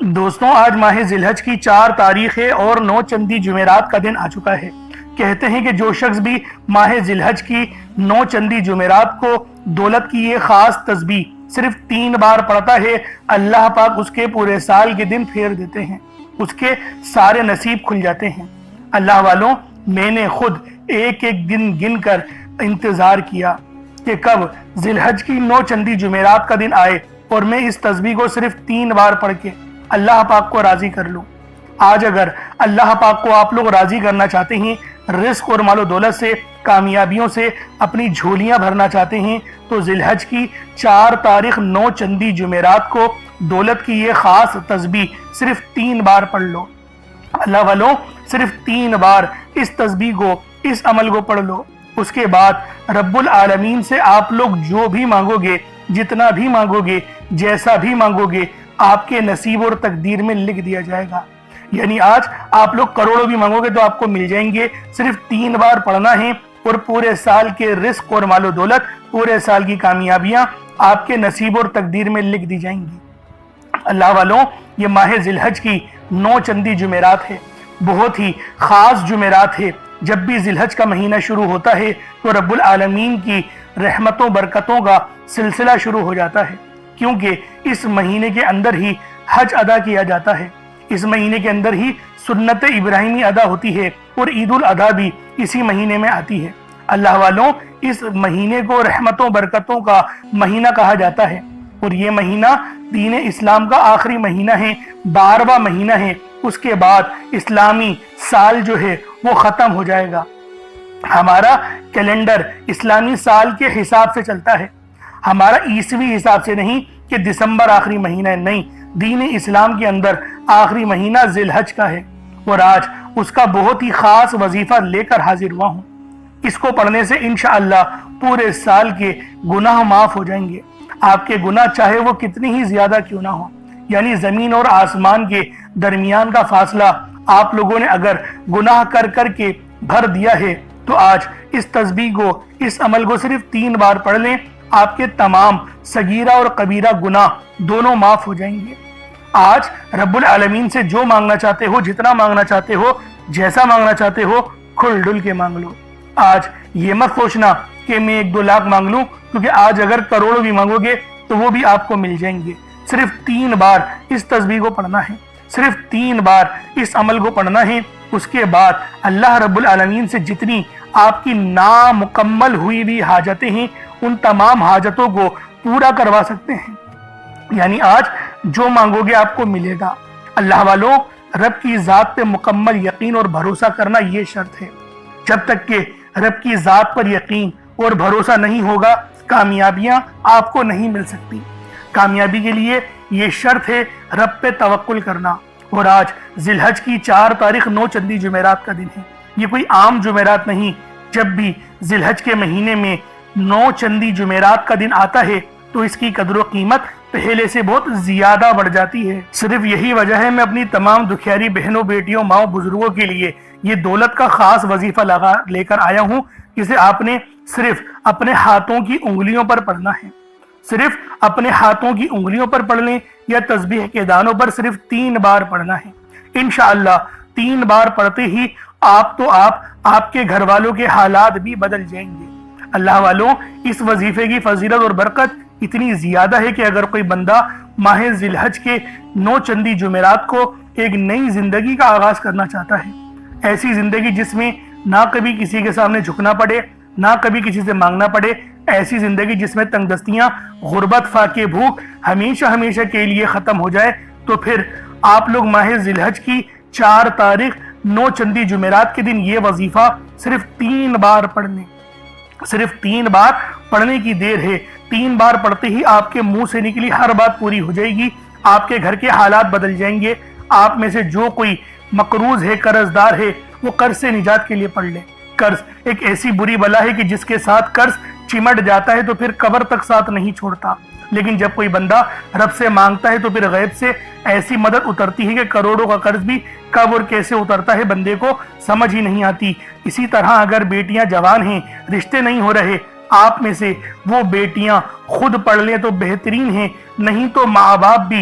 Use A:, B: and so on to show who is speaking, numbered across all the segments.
A: دوستوں، آج ماہ ذی الحج کی 4 تاریخ ہے اور 9 چندی جمعرات کا دن آ چکا ہے۔ کہتے ہیں کہ جو شخص بھی ماہ ذی الحج کی 9 چندی جمعرات کو دولت کی یہ خاص تسبیح صرف 3 بار پڑھتا ہے، اللہ پاک اس کے پورے سال کے دن پھیر دیتے ہیں، اس کے سارے نصیب کھل جاتے ہیں۔ اللہ والوں، میں نے خود ایک ایک دن گن کر انتظار کیا کہ کب ذی الحج کی 9 چندی جمعرات کا دن آئے اور میں اس تسبیح کو صرف 3 بار پڑھ کے اللہ پاک کو راضی کر لوں۔ آج اگر اللہ پاک کو آپ لوگ راضی کرنا چاہتے ہیں، رزق اور مال و دولت سے، کامیابیوں سے اپنی جھولیاں بھرنا چاہتے ہیں، تو ذی الحج کی 4 تاریخ 9 چندی جمعرات کو دولت کی یہ خاص تسبیح صرف 3 بار پڑھ لو۔ اللہ والوں، صرف 3 بار اس تسبیح کو، اس عمل کو پڑھ لو۔ اس کے بعد رب العالمین سے آپ لوگ جو بھی مانگو گے، جتنا بھی مانگو گے، جیسا بھی مانگو گے، آپ کے نصیب اور تقدیر میں لکھ دیا جائے گا۔ یعنی آج آپ لوگ کروڑوں بھی مانگو گے تو آپ کو مل جائیں گے۔ صرف 3 بار پڑھنا ہے اور پورے سال کے رزق اور مال و دولت، پورے سال کی کامیابیاں آپ کے نصیب اور تقدیر میں لکھ دی جائیں گی۔ اللہ والوں، یہ ماہ ذی الحج کی 9 چندی جمعرات ہے، بہت ہی خاص جمعرات ہے۔ جب بھی ذی الحج کا مہینہ شروع ہوتا ہے تو رب العالمین کی رحمتوں برکتوں کا سلسلہ شروع ہو جاتا ہے، کیونکہ اس مہینے کے اندر ہی حج ادا کیا جاتا ہے، اس مہینے کے اندر ہی سنت ابراہیمی ادا ہوتی ہے اور عید الاضحیٰ بھی اسی مہینے میں آتی ہے۔ اللہ والوں، اس مہینے کو رحمتوں برکتوں کا مہینہ کہا جاتا ہے، اور یہ مہینہ دین اسلام کا آخری مہینہ ہے، 12واں مہینہ ہے۔ اس کے بعد اسلامی سال جو ہے وہ ختم ہو جائے گا۔ ہمارا کیلنڈر اسلامی سال کے حساب سے چلتا ہے، ہمارا عیسوی حساب سے نہیں کہ دسمبر آخری مہینہ ہے، نہیں، دین اسلام کے اندر آخری مہینہ ذی الحج کا ہے، اور آج اس کا بہت ہی خاص وظیفہ لے کر حاضر ہوا ہوں۔ اس کو پڑھنے سے انشاءاللہ پورے سال کے گناہ معاف ہو جائیں گے۔ آپ کے گناہ چاہے وہ کتنی ہی زیادہ کیوں نہ ہو، یعنی زمین اور آسمان کے درمیان کا فاصلہ آپ لوگوں نے اگر گناہ کر کر کے بھر دیا ہے تو آج اس تسبیح کو، اس عمل کو صرف 3 بار پڑھ لیں، آپ کے تمام صغیرہ اور کبیرہ گناہ دونوں معاف ہو جائیں گے۔ آج رب العالمین سے جو مانگنا چاہتے ہو، جتنا مانگنا چاہتے ہو، جیسا مانگنا چاہتے ہو، کھل ڈل کے مانگ لو۔ آج یہ مت سوچنا کہ میں 1-2 لاکھ مانگ لوں، کیونکہ آج اگر کروڑوں بھی مانگو گے تو وہ بھی آپ کو مل جائیں گے۔ صرف 3 بار اس تسبیح کو پڑھنا ہے، صرف 3 بار اس عمل کو پڑھنا ہے۔ اس کے بعد اللہ رب العالمین سے جتنی آپ کی نامکمل ہوئی بھی حاجتیں ہیں، ان تمام حاجتوں کو پورا کروا سکتے ہیں۔ یعنی آج جو مانگو گے آپ کو ملے گا۔ اللہ والوں، رب کی ذات پہ مکمل یقین اور بھروسہ کرنا یہ شرط ہے۔ جب تک کہ رب کی ذات پر یقین اور بھروسہ نہیں ہوگا، کامیابیاں آپ کو نہیں مل سکتی۔ کامیابی کے لیے یہ شرط ہے رب پہ توکل کرنا۔ اور آج ذی الحج کی 4 تاریخ 9 چندی جمعرات کا دن ہے، یہ کوئی عام جمعرات نہیں۔ جب بھی ذی الحج کے مہینے میں 9 چندی جمعرات کا دن آتا ہے تو اس کی قدر و قیمت پہلے سے بہت زیادہ بڑھ جاتی ہے۔ صرف یہی وجہ ہے میں اپنی تمام دکھیاری بہنوں، بیٹیوں، ماؤں، بزرگوں کے لیے یہ دولت کا خاص وظیفہ لے کر آیا ہوں، جسے آپ نے صرف اپنے ہاتھوں کی انگلیوں پر پڑھنا ہے۔ صرف اپنے ہاتھوں کی انگلیوں پر پڑھ لیں یا تسبیح کے دانوں پر صرف 3 بار پڑھنا ہے۔ انشاءاللہ 3 بار پڑھتے ہی آپ کے گھر والوں کے حالات بھی بدل جائیں گے۔ اللہ والوں، اس وظیفے کی فضیلت اور برکت اتنی زیادہ ہے کہ اگر کوئی بندہ ماہ ذی الحج کے 9 چندی جمعرات کو ایک نئی زندگی کا آغاز کرنا چاہتا ہے، ایسی زندگی جس میں نہ کبھی کسی کے سامنے جھکنا پڑے، نہ کبھی کسی سے مانگنا پڑے، ایسی زندگی جس میں تنگ دستیاں، غربت، فاقے، بھوک ہمیشہ ہمیشہ کے لیے ختم ہو جائے، تو پھر آپ لوگ ماہ ذی الحج کی 4 تاریخ 9 چندی جمعرات کے دن یہ وظیفہ صرف 3 بار پڑھ لیں۔ صرف 3 بار پڑھنے کی دیر ہے۔ 3 بار پڑھتے ہی آپ کے منہ سے نکلی ہر بات پوری ہو جائے گی، آپ کے گھر کے حالات بدل جائیں گے۔ آپ میں سے جو کوئی مقروض ہے، قرض دار ہے، وہ قرض سے نجات کے لیے پڑھ لے۔ قرض ایک ایسی بری بلا ہے کہ جس کے ساتھ قرض چمٹ جاتا ہے تو پھر قبر تک ساتھ نہیں چھوڑتا، لیکن جب کوئی بندہ رب سے مانگتا ہے تو پھر غیب سے ایسی مدد اترتی ہے کہ کروڑوں کا قرض بھی کب اور کیسے اترتا ہے بندے کو سمجھ ہی نہیں آتی۔ اسی طرح اگر بیٹیاں جوان ہیں، رشتے نہیں ہو رہے، آپ میں سے وہ بیٹیاں خود پڑھ لیں تو بہترین ہیں، نہیں تو ماں باپ بھی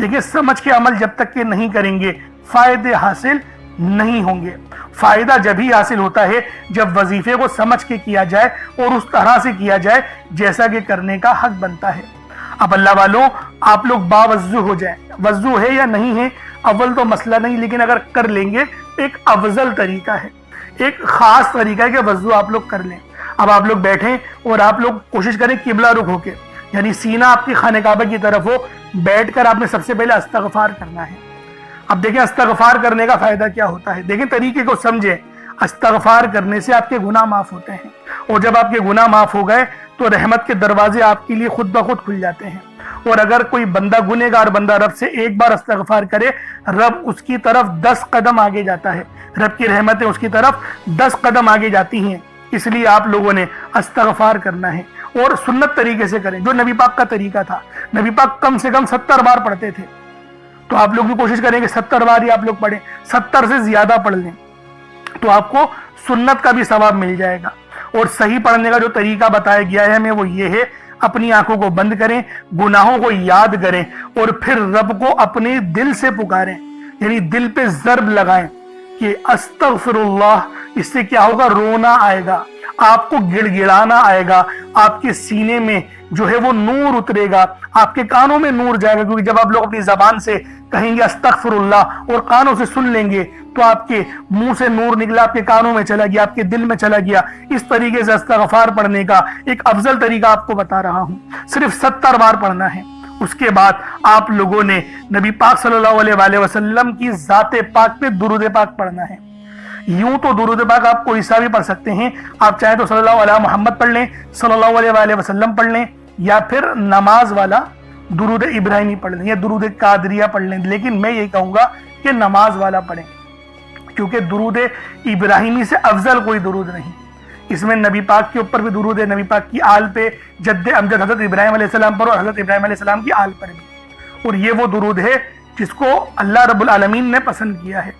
A: دیکھیں سمجھ کے عمل جب تک کہ نہیں کریں گے فائدے حاصل نہیں ہوں گے۔ فائدہ جب ہی حاصل ہوتا ہے جب وظیفے کو سمجھ کے کیا جائے اور اس طرح سے کیا جائے جیسا کہ کرنے کا حق بنتا ہے۔ اب اللہ والوں آپ لوگ باوضو ہو جائیں، وضو ہے یا نہیں ہے اول تو مسئلہ نہیں، لیکن اگر کر لیں گے ایک افضل طریقہ ہے، ایک خاص طریقہ ہے کہ وضو آپ لوگ کر لیں۔ اب آپ لوگ بیٹھیں اور آپ لوگ کوشش کریں قبلہ رخ ہو کے، یعنی سینہ آپ کی خانہ کعبہ کی طرف ہو، بیٹھ کر آپ نے سب سے پہلے استغفار کرنا ہے۔ اب دیکھیں استغفار کرنے کا فائدہ کیا ہوتا ہے، دیکھیں طریقے کو سمجھیں۔ استغفار کرنے سے آپ کے گناہ معاف ہوتے ہیں، اور جب آپ کے گناہ معاف ہو گئے تو رحمت کے دروازے آپ کے لیے خود بخود کھل جاتے ہیں۔ اور اگر کوئی بندہ گنہگار بندہ رب سے ایک بار استغفار کرے، رب اس کی طرف 10 قدم آگے جاتا ہے، رب کی رحمتیں اس کی طرف 10 قدم آگے جاتی ہیں۔ اس لیے آپ لوگوں نے استغفار کرنا ہے اور سنت طریقے سے کریں، جو نبی پاک کا طریقہ تھا۔ نبی پاک کم سے کم 70 بار پڑھتے تھے، تو آپ لوگ بھی کوشش کریں کہ 70 بار ہی آپ لوگ پڑھیں، 70 سے زیادہ پڑھ لیں تو آپ کو سنت کا بھی ثواب مل جائے گا۔ اور صحیح پڑھنے کا جو طریقہ بتایا گیا ہے ہمیں وہ یہ ہے، اپنی آنکھوں کو بند کریں، گناہوں کو یاد کریں اور پھر رب کو اپنے دل سے پکاریں، یعنی دل پہ ضرب لگائیں کہ استغفر اللہ۔ اس سے کیا ہوگا، رونا آئے گا، آپ کو گڑ گڑانا آئے گا، آپ کے سینے میں جو ہے وہ نور اترے گا، آپ کے کانوں میں نور جائے گا، کیونکہ جب آپ لوگ اپنی زبان سے کہیں گے استغفر اللہ اور کانوں سے سن لیں گے تو آپ کے منہ سے نور نکلا، آپ کے کانوں میں چلا گیا، آپ کے دل میں چلا گیا۔ اس طریقے سے استغفار پڑھنے کا ایک افضل طریقہ آپ کو بتا رہا ہوں، صرف 70 بار پڑھنا ہے۔ اس کے بعد آپ لوگوں نے نبی پاک صلی اللہ علیہ وآلہ وسلم کی ذات پاک پہ درود پاک پڑھنا ہے۔ یوں تو درود پاک آپ کوئی سا بھی پڑھ سکتے ہیں، آپ چاہیں تو صلی اللہ علیہ محمد پڑھ لیں، صلی اللہ علیہ وآلہ وسلم پڑھ لیں، یا پھر نماز والا درود ابراہیمی پڑھ لیں یا درود قادریہ پڑھ لیں، لیکن میں یہ کہوں گا کہ نماز والا پڑھیں، کیونکہ درود ابراہیمی سے افضل کوئی درود نہیں۔ اس میں نبی پاک کے اوپر بھی درود ہے، نبی پاک کی آل پہ، جد امجد حضرت ابراہیم علیہ السلام پر اور حضرت ابراہیم علیہ السلام کی آل پر بھی، اور یہ وہ درود ہے جس کو اللہ رب العالمین نے پسند کیا ہے،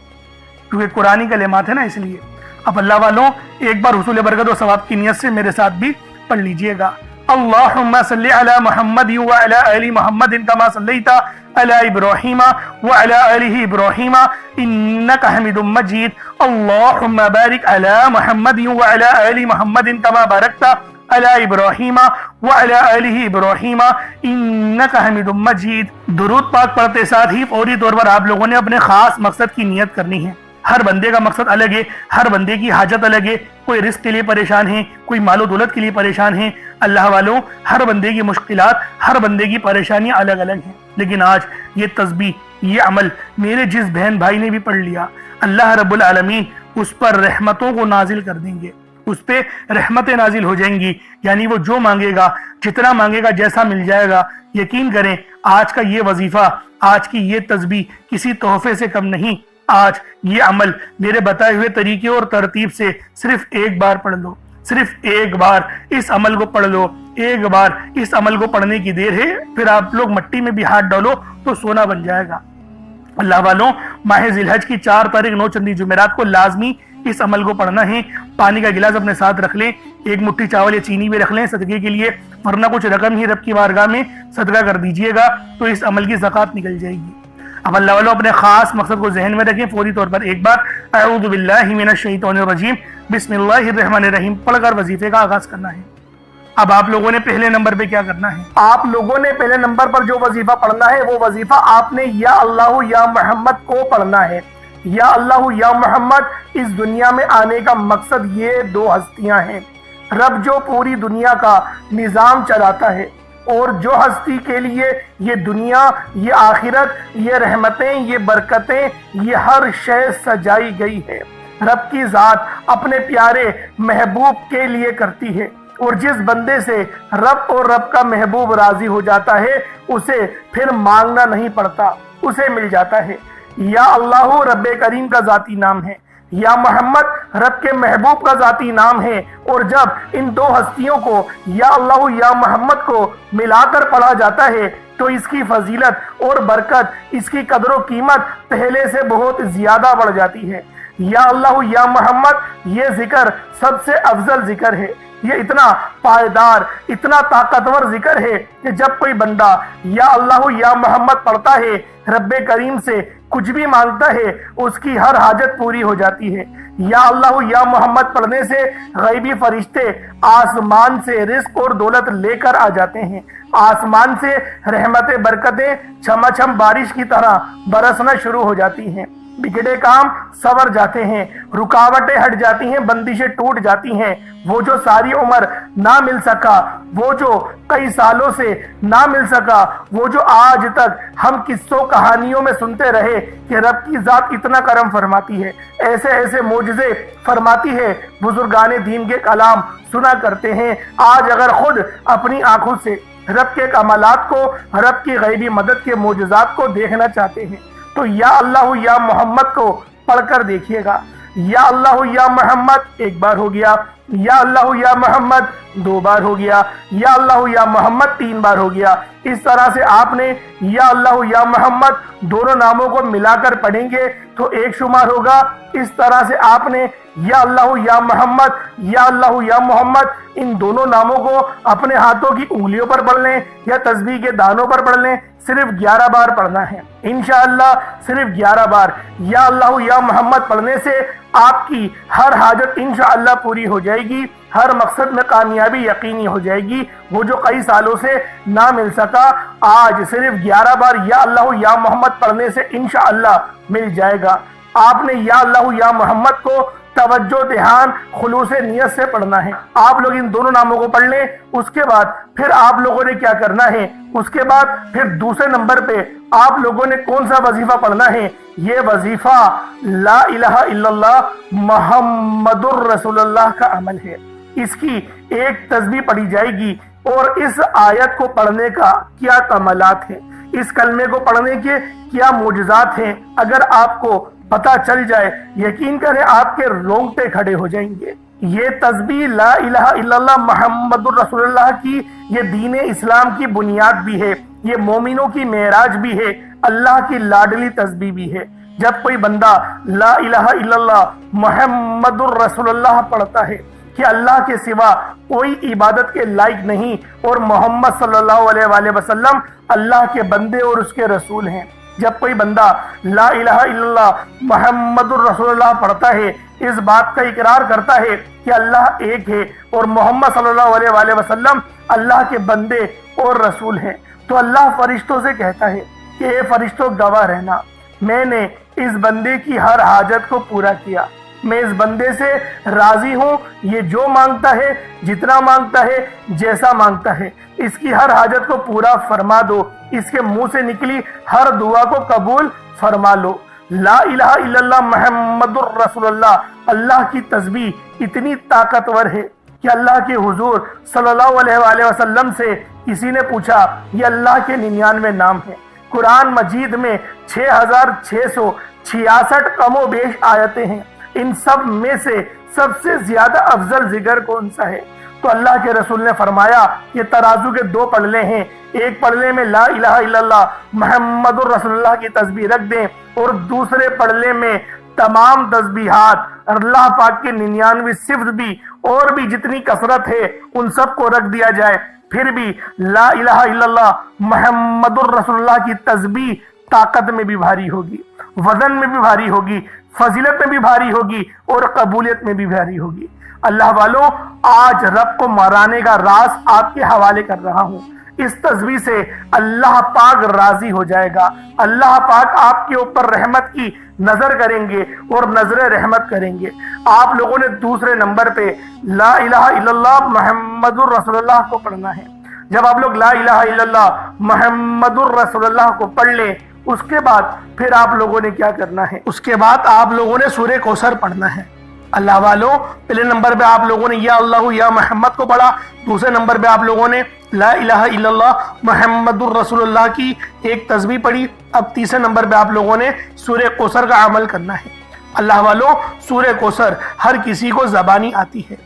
A: کیونکہ قرآنی کلمات ہے نا، اس لیے۔ اب اللہ والوں ایک بار حصول برکت و ثواب کی نیت سے میرے ساتھ بھی پڑھ لیجئے گا۔ اللہم صلی علی محمد وعلی آل محمد کما صلیت علی ابراہیم وعلی آل ابراہیم انک حمید مجید۔ اللہم بارک علی محمد وعلی آل محمد کما بارکت علی ابراہیم وعلی آل ابراہیم انک حمید مجید۔ درود پاک پڑھتے ساتھ ہی فوری طور پر آپ لوگوں نے اپنے خاص مقصد کی نیت کرنی ہے۔ ہر بندے کا مقصد الگ ہے، ہر بندے کی حاجت الگ ہے، کوئی رزق کے لیے پریشان ہے، کوئی مال و دولت کے لیے پریشان ہے۔ اللہ والوں ہر بندے کی مشکلات، ہر بندے کی پریشانیاں الگ الگ ہیں، لیکن آج یہ تسبیح، یہ عمل میرے جس بہن بھائی نے بھی پڑھ لیا، اللہ رب العالمین اس پر رحمتوں کو نازل کر دیں گے، اس پہ رحمتیں نازل ہو جائیں گی، یعنی وہ جو مانگے گا، جتنا مانگے گا، جیسا مل جائے گا۔ یقین کریں آج کا یہ وظیفہ، آج کی یہ تسبیح کسی تحفے سے کم نہیں۔ آج یہ عمل میرے بتائے ہوئے طریقے اور ترتیب سے صرف ایک بار پڑھ لو، صرف ایک بار اس عمل کو پڑھ لو، ایک بار اس عمل کو پڑھنے کی دیر ہے، پھر آپ لوگ مٹی میں بھی ہاتھ ڈالو تو سونا بن جائے گا۔ اللہ والوں ماہ ذی الحج کی 4 تاریخ 9 چندی جمعرات کو لازمی اس عمل کو پڑھنا ہے۔ پانی کا گلاس اپنے ساتھ رکھ لیں، ایک مٹھی چاول یا چینی بھی رکھ لیں صدقے کے لیے، ورنہ کچھ رقم ہی رب کی بارگاہ میں صدقہ کر دیجئے گا تو اس عمل کی زکوٰۃ نکل جائے گی۔ اب اللہ والوں اپنے خاص مقصد کو ذہن میں رکھیں، فوری طور پر ایک بار اعوذ باللہ من الشیطان الرجیم بسم اللہ الرحمن الرحیم پڑھ کر وظیفے کا آغاز کرنا ہے۔ اب آپ لوگوں نے پہلے نمبر پہ کیا کرنا ہے، آپ لوگوں نے پہلے نمبر پر جو وظیفہ پڑھنا ہے وہ وظیفہ آپ نے یا اللہ یا محمد کو پڑھنا ہے۔ یا اللہ یا محمد اس دنیا میں آنے کا مقصد یہ 2 ہستیاں ہیں، رب جو پوری دنیا کا نظام چلاتا ہے، اور جو ہستی کے لیے یہ دنیا، یہ آخرت، یہ رحمتیں، یہ برکتیں، یہ ہر شے سجائی گئی ہے، رب کی ذات اپنے پیارے محبوب کے لیے کرتی ہے، اور جس بندے سے رب اور رب کا محبوب راضی ہو جاتا ہے اسے پھر مانگنا نہیں پڑتا، اسے مل جاتا ہے۔ یا اللہ رب کریم کا ذاتی نام ہے، یا محمد رب کے محبوب کا ذاتی نام ہے، اور جب ان 2 ہستیوں کو یا اللہ یا محمد کو ملا کر پڑھا جاتا ہے تو اس کی فضیلت اور برکت، اس کی قدر و قیمت پہلے سے بہت زیادہ بڑھ جاتی ہے۔ یا اللہ یا محمد یہ ذکر سب سے افضل ذکر ہے، یہ اتنا پائیدار، اتنا طاقتور ذکر ہے کہ جب کوئی بندہ یا اللہ یا محمد پڑھتا ہے، رب کریم سے کچھ بھی مانگتا ہے، اس کی ہر حاجت پوری ہو جاتی ہے۔ یا اللہ یا محمد پڑھنے سے غیبی فرشتے آسمان سے رزق اور دولت لے کر آ جاتے ہیں، آسمان سے رحمتیں برکتیں چھما چھم بارش کی طرح برسنا شروع ہو جاتی ہیں، بگڑے کام سنور جاتے ہیں، رکاوٹیں ہٹ جاتی ہیں، بندشیں ٹوٹ جاتی ہیں۔ وہ جو ساری عمر نہ مل سکا، وہ جو کئی سالوں سے نہ مل سکا، وہ جو آج تک ہم قصوں کہانیوں میں سنتے رہے کہ رب کی ذات اتنا کرم فرماتی ہے، ایسے ایسے معجزے فرماتی ہے، بزرگان دین کے کلام سنا کرتے ہیں، آج اگر خود اپنی آنکھوں سے رب کے کمالات کو، رب کی غیبی مدد کے معجزات کو دیکھنا چاہتے ہیں تو یا اللہ یا محمد کو پڑھ کر دیکھیے گا۔ یا اللہ یا محمد ایک بار ہو گیا، یا اللہ یا محمد دو بار ہو گیا، یا اللہ یا محمد تین بار ہو گیا۔ اس طرح سے آپ نے یا اللہ یا محمد دونوں ناموں کو ملا کر پڑھیں گے تو ایک شمار ہوگا۔ اس طرح سے آپ نے یا اللہ یا محمد، یا اللہ یا محمد ان دونوں ناموں کو اپنے ہاتھوں کی انگلیوں پر پڑھ لیں یا تسبیح کے دانوں پر پڑھ لیں، صرف 11 بار پڑھنا ہے انشاءاللہ، صرف 11 بار یا اللہ یا محمد پڑھنے سے آپ کی ہر حاجت انشاءاللہ پوری ہو جائے گی، ہر مقصد میں کامیابی یقینی ہو جائے گی۔ وہ جو کئی سالوں سے نہ مل سکا، آج صرف 11 بار یا اللہ یا محمد پڑھنے سے انشاءاللہ مل جائے گا۔ آپ نے یا اللہ یا محمد کو توجہ، دھیان، خلوص نیت سے پڑھنا ہے۔ آپ لوگ ان دونوں ناموں کو پڑھ لیں، اس کے بعد پھر آپ لوگوں نے کیا کرنا ہے، اس کے بعد پھر دوسرے نمبر پہ آپ لوگوں نے کون سا وظیفہ پڑھنا ہے؟ یہ وظیفہ لا الہ الا اللہ محمد الرسول اللہ کا عمل ہے۔ اس کی ایک تسبیح پڑھی جائے گی اور اس آیت کو پڑھنے کا کیا کمالات ہیں، اس کلمے کو پڑھنے کے کیا معجزات ہیں، اگر آپ کو پتہ چل جائے، یقین کریں آپ کے رونگٹے کھڑے ہو جائیں گے۔ یہ تسبیح لا الہ الا اللہ محمد الرسول اللہ کی یہ دین اسلام کی بنیاد بھی ہے، یہ مومنوں کی معراج بھی ہے، اللہ کی لاڈلی تسبیح بھی ہے۔ جب کوئی بندہ لا الہ الا اللہ محمد الرسول اللہ پڑھتا ہے کہ اللہ کے سوا کوئی عبادت کے لائق نہیں اور محمد صلی اللہ علیہ وآلہ وسلم اللہ کے بندے اور اس کے رسول ہیں، جب کوئی بندہ لا الہ الا اللہ محمد الرسول اللہ پڑھتا ہے، اس بات کا اقرار کرتا ہے کہ اللہ ایک ہے اور محمد صلی اللہ علیہ وآلہ وسلم اللہ کے بندے اور رسول ہیں، تو اللہ فرشتوں سے کہتا ہے کہ اے فرشتوں گواہ رہنا، میں نے اس بندے کی ہر حاجت کو پورا کیا، میں اس بندے سے راضی ہوں، یہ جو مانگتا ہے، جتنا مانگتا ہے، جیسا مانگتا ہے، اس کی ہر حاجت کو پورا فرما دو، اس کے منہ سے نکلی ہر دعا کو قبول فرما لو۔ لا الہ الا اللہ محمد الرسول اللہ، اللہ کی تسبیح اتنی طاقتور ہے کہ اللہ کے حضور صلی اللہ علیہ وآلہ وسلم سے کسی نے پوچھا، یہ اللہ کے 99 نام ہیں، قرآن مجید میں 6666 کم و بیش آیتیں ہیں، ان سب میں سے سب سے زیادہ افضل ذکر کون سا ہے؟ تو اللہ کے رسول نے فرمایا یہ ترازو کے 2 پلڑے ہیں، ایک پلڑے میں لا الہ الا اللہ محمد الرسول اللہ کی تسبیح رکھ دیں اور دوسرے پلڑے میں تمام تسبیحات اللہ پاک کے 99 صفت بھی اور بھی جتنی کثرت ہے ان سب کو رکھ دیا جائے، پھر بھی لا الہ الا اللہ محمد الرسول اللہ کی تسبیح طاقت میں بھی بھاری ہوگی، وزن میں بھی بھاری ہوگی، فضیلت میں بھی بھاری ہوگی اور قبولیت میں بھی بھاری ہوگی۔ اللہ والوں، آج رب کو مرانے کا راز آپ کے حوالے کر رہا ہوں، اس تسبیح سے اللہ پاک راضی ہو جائے گا، اللہ پاک آپ کے اوپر رحمت کی نظر کریں گے اور نظر رحمت کریں گے۔ آپ لوگوں نے دوسرے نمبر پہ لا الہ الا اللہ محمد الرسول اللہ کو پڑھنا ہے۔ جب آپ لوگ لا الہ الا اللہ محمد الرسول اللہ کو پڑھ لیں، اس کے بعد پھر آپ لوگوں نے کیا کرنا ہے؟ اس کے بعد آپ لوگوں نے سورہ کوثر پڑھنا ہے۔ اللہ والوں، پہلے نمبر پہ آپ لوگوں نے یا اللہ یا محمد کو پڑھا، دوسرے نمبر پہ آپ لوگوں نے لا الہ الا اللہ محمد الرسول اللہ کی ایک تسبیح پڑھی، اب تیسرے نمبر پہ آپ لوگوں نے سورہ کوثر کا عمل کرنا ہے۔ اللہ والوں، سورہ کوثر ہر کسی کو زبانی آتی ہے۔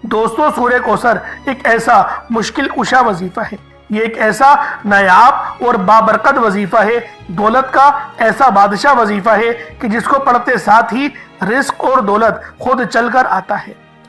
A: دوستو، سورہ کوثر ایک ایسا مشکل کشا وظیفہ ہے، یہ ایک ایسا نایاب اور بابرکت وظیفہ ہے، دولت کا ایسا بادشاہ وظیفہ ہے کہ جس کو پڑھتے ساتھ ہی رزق اور دولت خود چل کر آتا ہے۔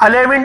A: 11